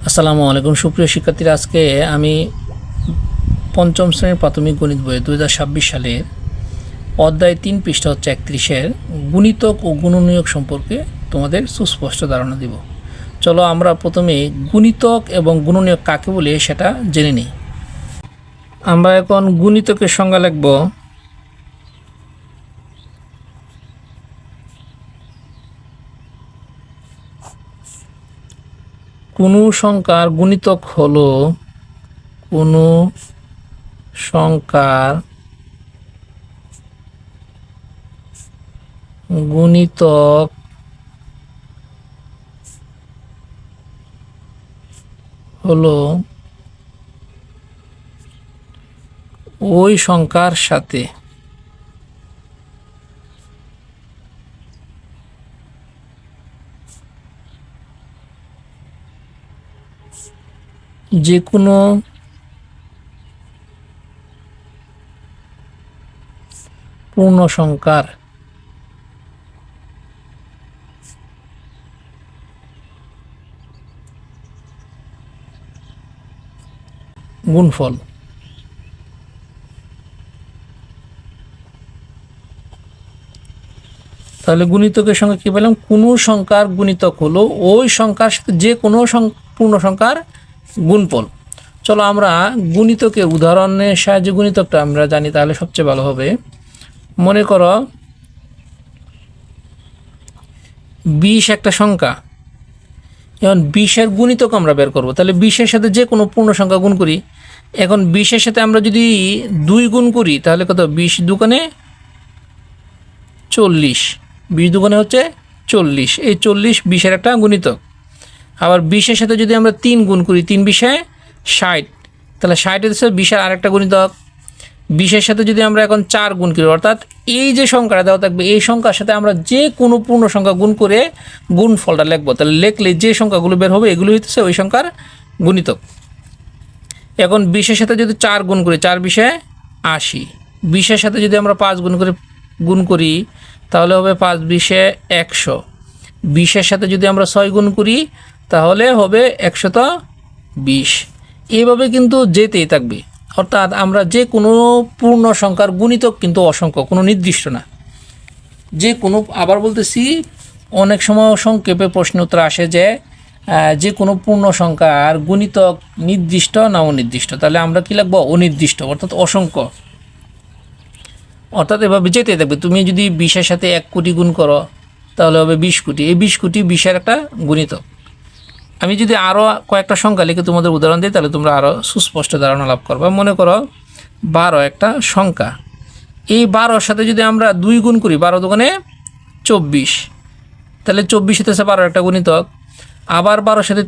আসসালামু আলাইকুম সুপ্রিয় শিক্ষার্থীরা, আজকে আমি পঞ্চম শ্রেণীর প্রাথমিক গণিত বইয়ে 2026 সালের অধ্যায় 3 পৃষ্ঠা হচ্ছে 31-এর গুণিতক ও গুণনীয়ক সম্পর্কে তোমাদের সুস্পষ্ট ধারণা দিব। চলো আমরা প্রথমে গুণিতক এবং গুণনীয়ক কাকে বলে সেটা জেনে নিই। আমরা এখন গুণিতকের সংজ্ঞা লিখব। কোনো সংখ্যার গুণিতক হলো কোনো সংখ্যার গুণিতক হলো ওই সংখ্যার সাথে যে কোনো পূর্ণ সংখ্যার গুণফল। তাহলে গুণিতকের সঙ্গে কী পেলাম? কোনো সংখ্যার গুণিতক হলো ওই সংখ্যার সাথে যে কোনো পূর্ণ সংখ্যার গুণফল। চলো আমরা গুণিতকের উদাহরণের সাহায্যে গুণিতকটা আমরা জানি, তাহলে সবচেয়ে ভালো হবে। মনে করো 20 একটা সংখ্যা, এখন 20-এর গুণিতক আমরা বের করব। তাহলে 20-এর সাথে যে কোনো পূর্ণ সংখ্যা গুণ করি। এখন 20-এর সাথে আমরা যদি 2 গুণ করি তাহলে কত? 20 দুগুণে 40, 20 দুগুণে হচ্ছে 40। এই 40 20-এর একটা গুণিতক। আবার 20-এর সাথে যদি আমরা 3 গুণ করি, 3 20-এ 60, তাহলে 60 হচ্ছে 20-এর আরেকটা গুণিতক। 20-এর সাথে যদি আমরা এখন 4 গুণ করি, অর্থাৎ এই যে সংখ্যাটা দেওয়া থাকবে এই সংখ্যার সাথে আমরা যে কোনো পূর্ণ সংখ্যা গুণ করে গুণফলটা লিখবো। তাহলে লিখলে যে সংখ্যাগুলো বের হবে এগুলো হচ্ছে ওই সংখ্যার গুণিতক। এখন 20-এর সাথে যদি 4 গুণ করি, 4 20-এ 80। 20-এর সাথে যদি আমরা 5 গুণ করি তাহলে হবে 5 20-এ 100। 20-এর সাথে যদি আমরা 6 গুণ করি তাহলে হবে 120। এইভাবে কিন্তু যেতেই থাকবে। অর্থাৎ আমরা যে কোনো পূর্ণ সংখ্যার গুণিতক কিন্তু অসংখ্য, কোনো নির্দিষ্ট না, যে কোনো। আবার বলতেছি, অনেক সময় সংক্ষেপে প্রশ্ন উত্তর আসে যে কোনো পূর্ণ সংখ্যার গুণিতক নির্দিষ্ট না অনির্দিষ্ট। তাহলে আমরা কি লিখব? অনির্দিষ্ট, অর্থাৎ অসংখ্য। অর্থাৎ এভাবে যেতে থাকবে। তুমি যদি 20-এর সাথে 1 কোটি গুণ করো তাহলে হবে 20 কোটি। এই 20 কোটি 20-এর একটা গুণিতক। আমি যদি আরও কয়েকটা সংখ্যা লিখে তোমাদের উদাহরণ দিই তাহলে তোমরা আরও সুস্পষ্ট ধারণা লাভ করবে। মনে করো 12 একটা সংখ্যা। এই 12-এর সাথে যদি আমরা 2 গুণ করি, 12 দুগুণে 24, তাহলে 24 হতেছে 12-এর একটা গুণিতক। আবার 12-এর সাথে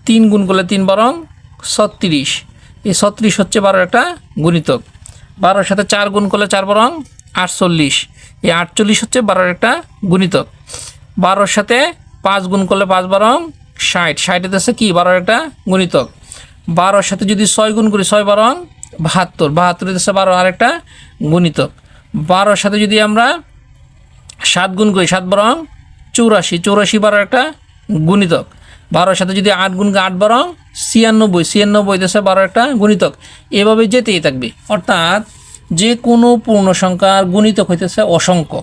3 গুণ করলে 3 12 36, এই 36 হচ্ছে 12-এর একটা গুণিতক। 12-এর সাথে 4 গুণ করলে 4 12 48, এই 48 হচ্ছে 12-এর একটা গুণিতক। 12-এর সাথে 5 গুণ করলে 5 12 60, 60 হচ্ছে কি? 12-এর একটা গুণিতক। 12-এর সাথে যদি 6 গুণ করি, 6 12 72, 72 হচ্ছে 12 আরেকটা গুণিতক। 12-এর সাথে যদি আমরা 7 গুণ করি, 7 12 84, 84 12-এর একটা গুণিতক। 12-এর সাথে যদি 8 গুণ করি, 8 12 96, 96 হচ্ছে 12-এর একটা গুণিতক। এভাবে যেতেই থাকবে। অর্থাৎ যে কোনো পূর্ণ সংখ্যার গুণিতক হইতেছে অসংখ্য।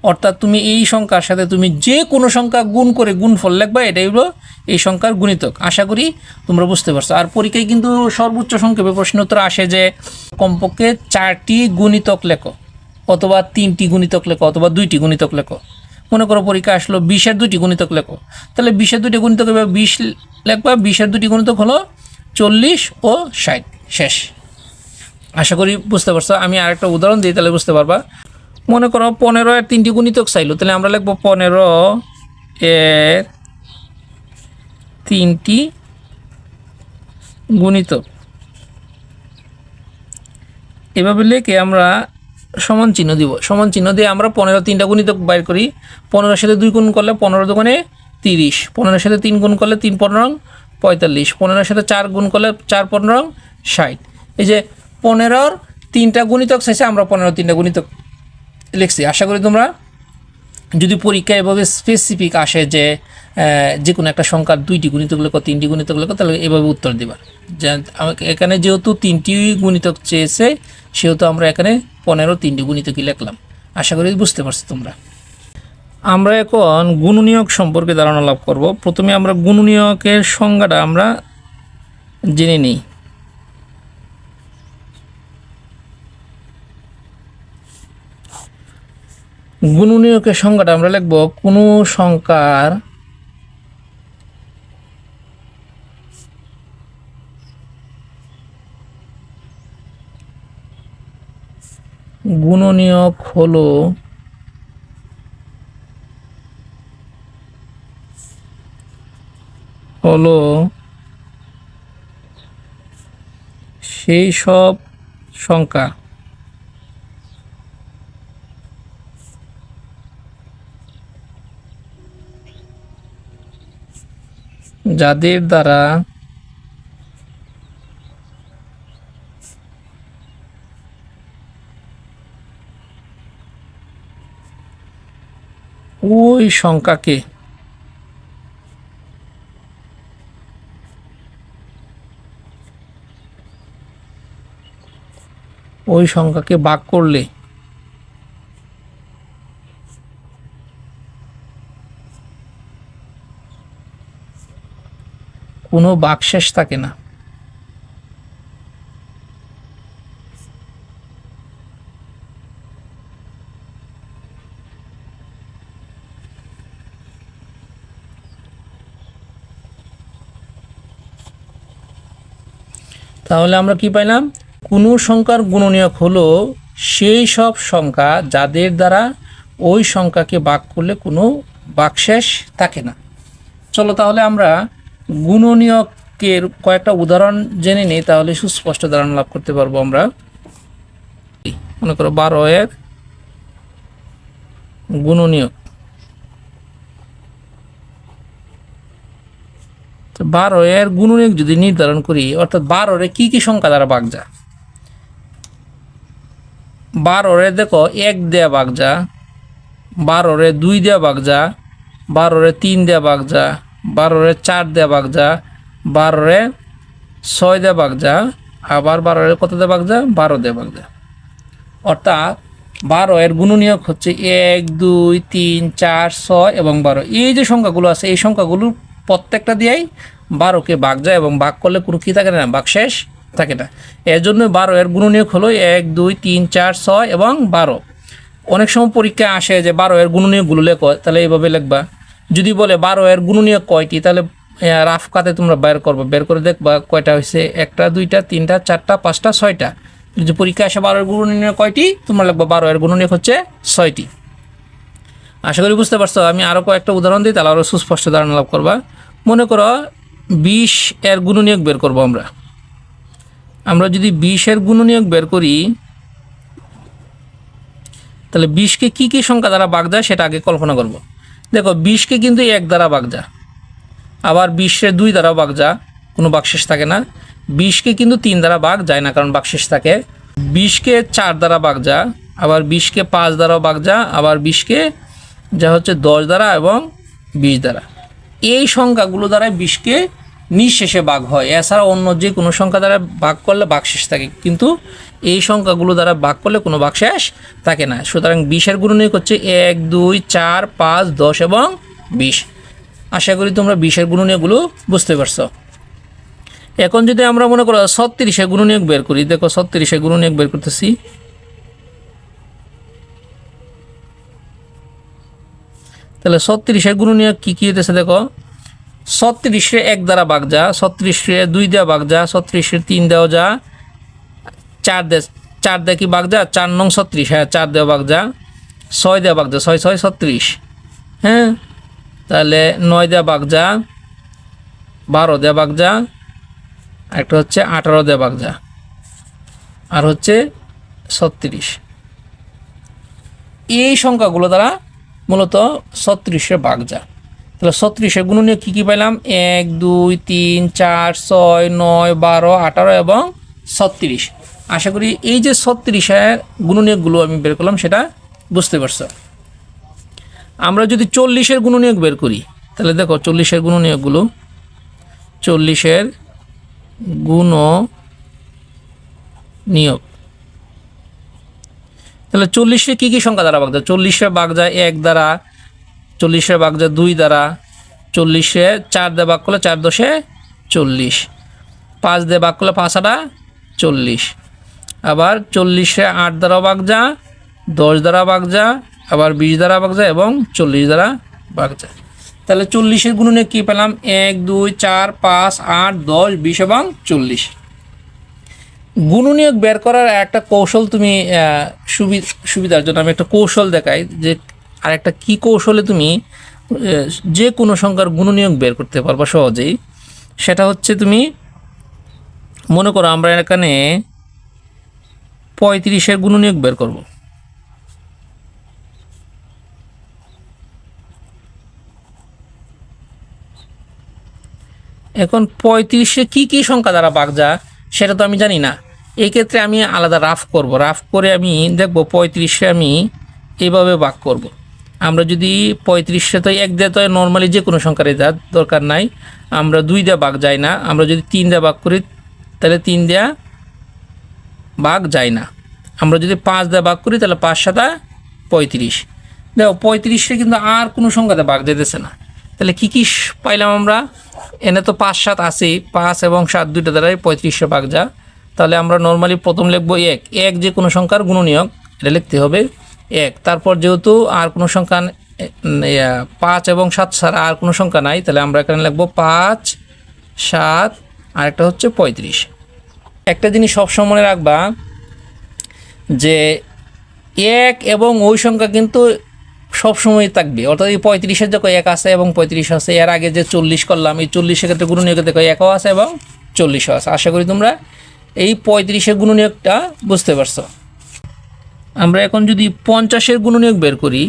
অর্থাৎ তুমি এই সংখ্যার সাথে তুমি যে কোনো সংখ্যা গুণ করে গুণফল লিখবা, এটাই হলো এই সংখ্যার গুণিতক। আশা করি তোমরা বুঝতে পারছো। আর পরীক্ষায় কিন্তু সর্বোচ্চ সংক্ষেপে প্রশ্ন উত্তর আসে যে কমপক্ষে 4টি গুণিতক লেখো, অথবা 3টি গুণিতক লেখো, অথবা 2টি গুণিতক লেখো। মনে করো পরীক্ষা আসলো 20-এর 2টি গুণিতক লেখো, তাহলে 20-এর 2টি গুণিতক এবার 20 লেখবা। 20-এর 2টি গুণিতক হলো 40 ও 60। শেষ। আশা করি বুঝতে পারছো। আমি আরেকটা উদাহরণ দিই তাহলে বুঝতে পারবা। মনে করো 15-এর 3টি গুণিতক চাইলো, তাহলে আমরা লিখবো 15-এর 3টি গুণিতক। এভাবে লিখে আমরা সমান চিহ্ন দিব। সমান চিহ্ন দিয়ে আমরা 15 3টা গুণিতক বাইর করি। 15-এর সাথে 2 গুণ করলে 15 দুগুণে 30, 15-এর সাথে 3 গুণ করলে 3 15 45, 15-এর সাথে 4 গুণ করলে 4 15 60। এই যে 15-এর 3টা গুণিতক চাইছে, আমরা 15-এর 3টা গুণিতক লিখছি। আশা করি তোমরা যদি পরীক্ষা এভাবে স্পেসিফিক আসে যে যে কোনো একটা সংখ্যার 2টি গুণিতক লেখো, 3টি গুণিতক লেখো, তাহলে এভাবে উত্তর দিবা। যে আমাকে এখানে যেহেতু 3টি গুণিতক চেয়েছে, সেহেতু আমরা এখানে 15 3টি গুণিতকই লিখলাম। আশা করি বুঝতে পারছো তোমরা। আমরা এখন গুণনীয়ক সম্পর্কে ধারণা লাভ করব। প্রথমে আমরা গুণনীয়কের সংজ্ঞাটা আমরা জেনে নিই। গুণনীয়কের সংজ্ঞাটা আমরা লিখব কোনো সংখ্যার গুণনীয়ক হলো সেই সব সংখ্যা যাদের দ্বারা ওই সংখ্যাকে ভাগ করলে কোনো ভাগশেষ থাকে না। তাহলে আমরা কি পাইলাম? কোনো সংখ্যার গুণনীয়ক হলো সেই সব সংখ্যা যাদের দ্বারা ওই সংখ্যাকে ভাগ করলে কোনো ভাগশেষ থাকে না। চলো তাহলে আমরা গুণনীয়কের কয়েকটা উদাহরণ জেনে নিই, তাহলে সুস্পষ্ট ধারণা লাভ করতে পারবো আমরা। মনে করো 12 এর গুণনীয়ক। 12 এর গুণনীয়ক যদি নির্ধারণ করি, অর্থাৎ 12 এর কি সংখ্যা দ্বারা ভাগ যায়। 12 এর দেখো 1 দেয়া ভাগ যা, 12 এর 2 দেয়া ভাগ যা, 12 এর 3 দেয়া ভাগ যা, 12 এর 4 দেয়া ভাগ যা, 12 এর 6 দেয়া ভাগ যা, আবার 12 এর কত দেয়া ভাগ যা? 12 দেয়া ভাগ যা। অর্থাৎ 12 এর গুণনীয়ক হচ্ছে 1 2 3 4 6 এবং 12। এই যে সংখ্যাগুলো আছে, এই সংখ্যাগুলোর প্রত্যেকটা দিয়েই 12কে ভাগ যায় এবং ভাগ করলে কোনো কি থাকে না? ভাগশেষ থাকে না। এর জন্য 12 এর গুণনীয়ক হলো 1 2 3 4 6 এবং 12। অনেক সময় পরীক্ষা আসে যে 12 এর গুণনীয়কগুলো লেখো, তাহলে এইভাবে লিখবা। যদি বলে 12 এর গুণনীয়ক কয়টি, তাহলে রাফ কাতে তোমরা বের করে দেখবা কয়টা হয়েছে। 1টা 2টা 3টা 4টা 5টা 6টা। যদি পরীক্ষা আসে 12 এর গুণনীয়ক কয়টি, তোমরা লিখবা 12 এর গুণনীয়ক হচ্ছে 6টি। আশা করি বুঝতে পারছো। আমি আরও কয়েকটা উদাহরণ দিই, তাহলে আরও সুস্পষ্ট ধারণা লাভ করবা। মনে করো 20 এর গুণনীয়ক বের করবো আমরা যদি 20 এর গুণনীয়ক বের করি, তাহলে 20কে কি সংখ্যা দ্বারা ভাগ যায় সেটা আগে কল্পনা করব। দেখো 20কে কিন্তু 1 দ্বারা ভাগ যায়, আবার 20 এর 2 দ্বারা ভাগ যায়, কোনো ভাগশেষ থাকে না। 20কে কিন্তু 3 দ্বারা ভাগ যায় না, কারণ ভাগশেষ থাকে। 20কে 4 দ্বারা ভাগ যায়, আবার 20কে 5 দ্বারাও ভাগ যায়, আবার 20কে যা হচ্ছে 10 দ্বারা এবং 20 দ্বারা। এই সংখ্যাগুলো দ্বারা 20কে নিঃশেষে ভাগ হয়। এছাড়া অন্য যে কোনো সংখ্যা দ্বারা ভাগ করলে ভাগশেষ থাকে, কিন্তু এই সংখ্যাগুলো দ্বারা ভাগ করলে কোনো ভাগশেষ থাকে না। সুতরাং 20 এর গুণনীয়ক হচ্ছে 1 2 4 5 10 এবং 20। আশা করি তোমরা 20 এর গুণনীয়কগুলো বুঝতে পারছো। এখন যদি আমরা মনে করো 36 এর গুণনীয়ক বের করি, দেখো 36 এর গুণনীয়ক বের করতেছি। তাহলে 36 এর গুণনীয়ক কি হইতেছে দেখো, 36 এর 1 দ্বারা ভাগ যা, 36 এর 2 দেওয়া ভাগ যা, 36 এর 3 দেওয়া যা, 4 দেওয়া কি ভাগ যা, 4 নং 36, হ্যাঁ 4 দেওয়া ভাগ যা, 6 দেওয়া ভাগ যা, 6 6 36, হ্যাঁ। তাহলে 9 দেওয়া ভাগ যা, 12 দেওয়া ভাগ যা, একটা হচ্ছে 18 দেওয়া ভাগ যা, আর হচ্ছে 36। এই সংখ্যাগুলো দ্বারা মূলত 36 এর ভাগ যা। তাহলে 36 এর গুণনীয়ক কী পাইলাম? 1 2 3 4 6 9 12 18 এবং 36। আশা করি এই যে 36 এর গুণনীয়কগুলো আমি বের করলাম সেটা বুঝতে পারছো। আমরা যদি 40 এর গুণনীয়ক বের করি, তাহলে দেখো 40-এর গুণনীয়কগুলো, 40-এর গুণনীয়ক। তাহলে 40-এ কী কী সংখ্যা দ্বারা ভাগ যায়? 40-এ ভাগ যায় 1 দ্বারা, 40-এ ভাগ যায় 2 দ্বারা, 40-এ 4 দিয়ে ভাগ করলে 4 দশে 40, 5 দিয়ে ভাগ করলে 5 আটা 40, আবার 40-এ 8 দ্বারা ভাগ যা, 10 দ্বারা ভাগ যা, আবার 20 দ্বারা ভাগ যায় এবং 40 দ্বারা ভাগ যায়। তাহলে 40-এর গুণনীয়ক কী পেলাম? 1 2 4 5 8 10 20 এবং 40। গুণনীয়ক বের করার একটা কৌশল তুমি সুবিধার জন্য আমি একটা কৌশল দেখাই, যে আরেকটা কি কৌশলে তুমি যে কোনো সংখ্যার গুণনীয়ক বের করতে পারবা সহজেই। সেটা হচ্ছে, তুমি মনে করো আমরা এখানে 35-এর গুণনীয়ক বের করব। এখন 35-এ কী কী সংখ্যা দ্বারা ভাগ যায় সেটা তো আমি জানি না। এই ক্ষেত্রে আমি আলাদা রাফ করব, রাফ করে আমি দেখব 35-এ আমি এইভাবে ভাগ করব। আমরা যদি 35-এ তো 1 দিয়ে তো নর্মালি যে কোনো সংখ্যার দরকার নাই, আমরা 2 দিয়ে ভাগ যায় না, আমরা যদি 3 দিয়ে ভাগ করি তাহলে 3 দিয়ে ভাগ যায় না, আমরা যদি 5 দিয়ে ভাগ করি তাহলে 5 7 35। দেখো 35-এ কিন্তু আর কোনো সংখ্যাতে ভাগ যেতেছে না। তাহলে কী কী পাইলাম আমরা? এনে তো 5 7 আছে, 5 এবং 7 দুইটা দ্বারাই 35-এ ভাগ যা। তাহলে আমরা নর্মালি প্রথম লিখব 1, 1 যে কোনো সংখ্যার গুণনীয়ক, এটা লিখতে হবে 1। তারপর যেহেতু আর কোনো সংখ্যা 5 এবং 7 ছাড়া আর কোনো সংখ্যা নাই, তাহলে আমরা এখানে লিখব 5 7 আর একটা হচ্ছে 35। একটা জিনিস সবসময় মনে রাখবা যে 1 এবং ওই সংখ্যা কিন্তু সবসময় থাকবে, অর্থাৎ এই 35-এর যখন 1 আছে এবং 35 আছে, এর আগে যে 40 করলাম এই 40-এর ক্ষেত্রে গুণনীয়ক দেখো 1ও আছে এবং 40ও আছে। আশা করি তোমরা এই 35-এর গুণনীয়কটা বুঝতে পারছো। আমরা এখন যদি 50-এর গুণনীয়ক বের করি,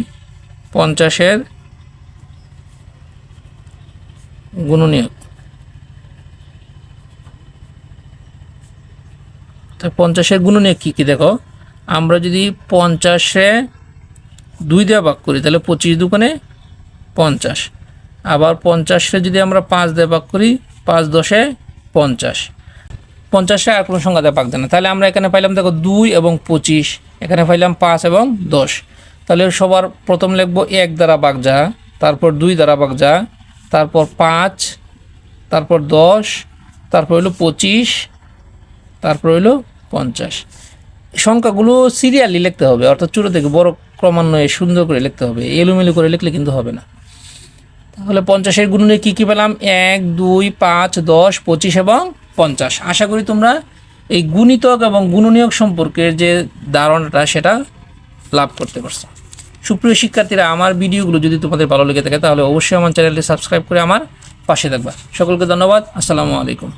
50-এর গুণনীয়ক, তো 50-এর গুণনীয়ক কী কী দেখো? আমরা যদি 50-এ 2 দিয়ে ভাগ করি তাহলে 25 দুগুণে 50, আবার 50-এ যদি আমরা 5 দিয়ে ভাগ করি 5 10 50, 50-এ আর কোনো সংখ্যা দিয়ে ভাগ যায় না। তাহলে আমরা এখানে পাইলাম দেখো 2 এবং 25, এখানে পাইলাম 5 এবং 10। তাহলে সবার প্রথম লিখব 1 দ্বারা ভাগ যা, তারপর 2 দ্বারা ভাগ যা, তারপর 5, তারপর 10, তারপর হলো 25, তারপর হলো 50। সংখ্যাগুলো সিরিয়ালি লিখতে হবে, অর্থাৎ ছোটো থেকে বড় ক্রমান্বয়ে সুন্দর করে লিখতে হবে, এলোমেলো করে লিখলে কিন্তু হবে না। তাহলে 50-এর গুণনীয়ক কী কী পেলাম? 1 2 5 10 25 এবং 50। আশা করি তোমরা এই গুণিতক এবং গুণনীয়ক সম্পর্কের যে ধারণাটা সেটা লাভ করতে পারছো। সুপ্রিয় শিক্ষার্থীরা, আমার ভিডিওগুলো যদি তোমাদের ভালো লেগে থাকে তাহলে অবশ্যই আমার চ্যানেলটি সাবস্ক্রাইব করে আমার পাশে থাকবা। সকলকে ধন্যবাদ। আসসালামু আলাইকুম।